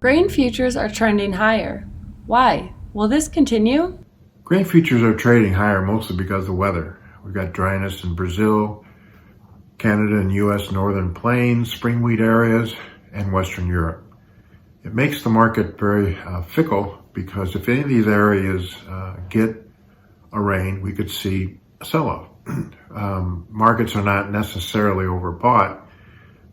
Grain futures are trending higher. Why? Will this continue? Grain futures are trading higher mostly because of weather. We've got dryness in Brazil, Canada and U.S. northern plains, spring wheat areas, and Western Europe. It makes the market very fickle because if any of these areas get a rain, we could see a sell-off. Markets are not necessarily overbought,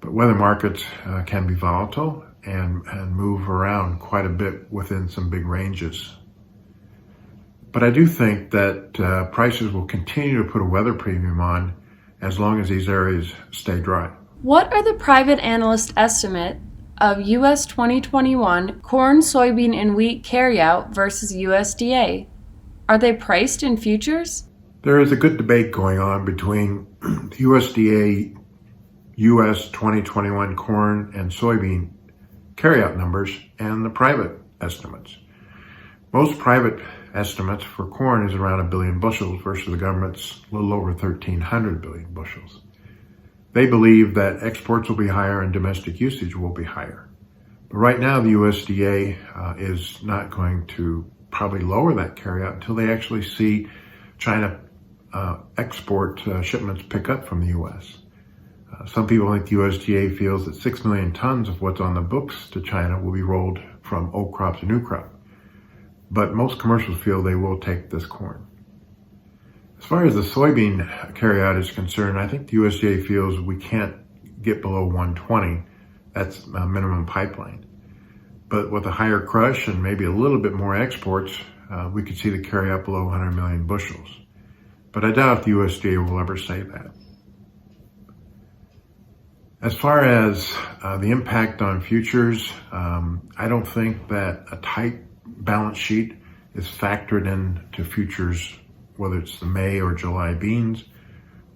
but weather markets can be volatile and move around quite a bit within some big ranges. But I do think that prices will continue to put a weather premium on as long as these areas stay dry. What are the private analyst estimate of U.S. 2021 corn, soybean, and wheat carryout versus USDA? Are they priced in futures? There is a good debate going on between the USDA U.S. 2021 corn and soybean carryout numbers and the private estimates. Most private estimates for corn is around 1 billion bushels versus the government's a little over 1,300 billion bushels. They believe that exports will be higher and domestic usage will be higher. But right now, the USDA is not going to probably lower that carryout until they actually see China export shipments pick up from the U.S. Some people think the USDA feels that 6 million tons of what's on the books to China will be rolled from old crop to new crop. But most commercials feel they will take this corn. As far as the soybean carryout is concerned, I think the USDA feels we can't get below 120. That's a minimum pipeline. But with a higher crush and maybe a little bit more exports, we could see the carryout below 100 million bushels. But I doubt the USDA will ever say that. As far as the impact on futures, I don't think that a tight balance sheet is factored into futures, whether it's the May or July beans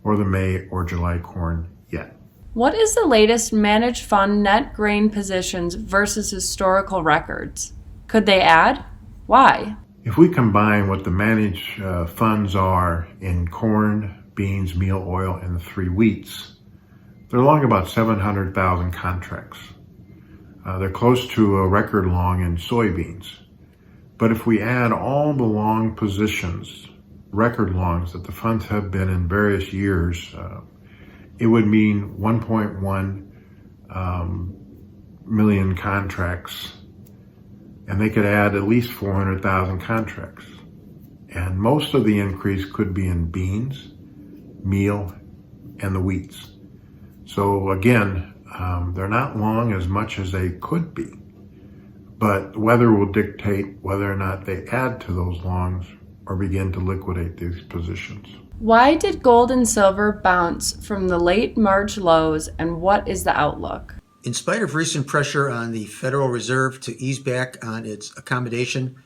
or the May or July corn yet. What is the latest managed fund net grain positions versus historical records? Could they add? Why? If we combine what the managed funds are in corn, beans, meal, oil, and the 3 wheats, they're long about 700,000 contracts. They're close to a record long in soybeans. But if we add all the long positions, record longs that the funds have been in various years, it would mean 1.1 million contracts, and they could add at least 400,000 contracts. And most of the increase could be in beans, meal, and the wheats. So again, they're not long as much as they could be, but weather will dictate whether or not they add to those longs or begin to liquidate these positions. Why did gold and silver bounce from the late March lows, and what is the outlook? In spite of recent pressure on the Federal Reserve to ease back on its accommodation,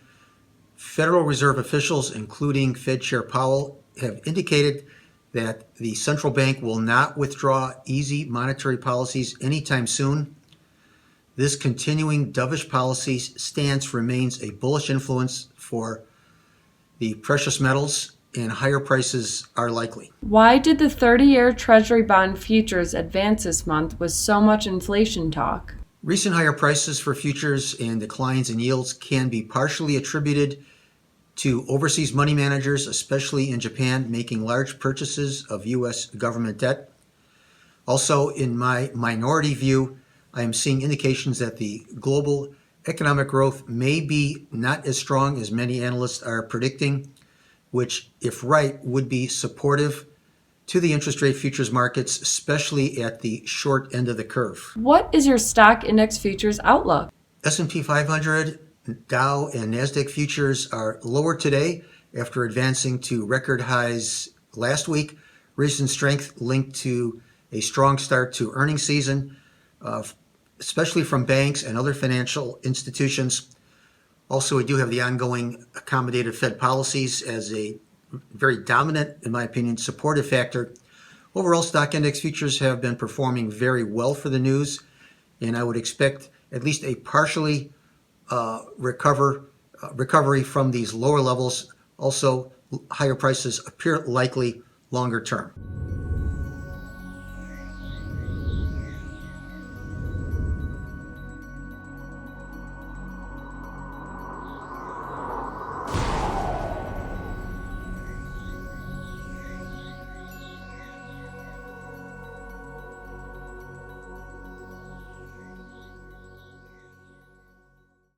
Federal Reserve officials, including Fed Chair Powell, have indicated that the central bank will not withdraw easy monetary policies anytime soon. This continuing dovish policy stance remains a bullish influence for the precious metals, and higher prices are likely. Why did the 30-year Treasury bond futures advance this month with so much inflation talk? Recent higher prices for futures and declines in yields can be partially attributed to overseas money managers, especially in Japan, making large purchases of U.S. government debt. Also, in my minority view, I am seeing indications that the global economic growth may be not as strong as many analysts are predicting, which, if right, would be supportive to the interest rate futures markets, especially at the short end of the curve. What is your stock index futures outlook? S&P 500, Dow, and NASDAQ futures are lower today after advancing to record highs last week. Recent strength linked to a strong start to earnings season, especially from banks and other financial institutions. Also, we do have the ongoing accommodative Fed policies as a very dominant, in my opinion, supportive factor. Overall, stock index futures have been performing very well for the news, and I would expect at least a partially recovery from these lower levels. Also, higher prices appear likely longer term.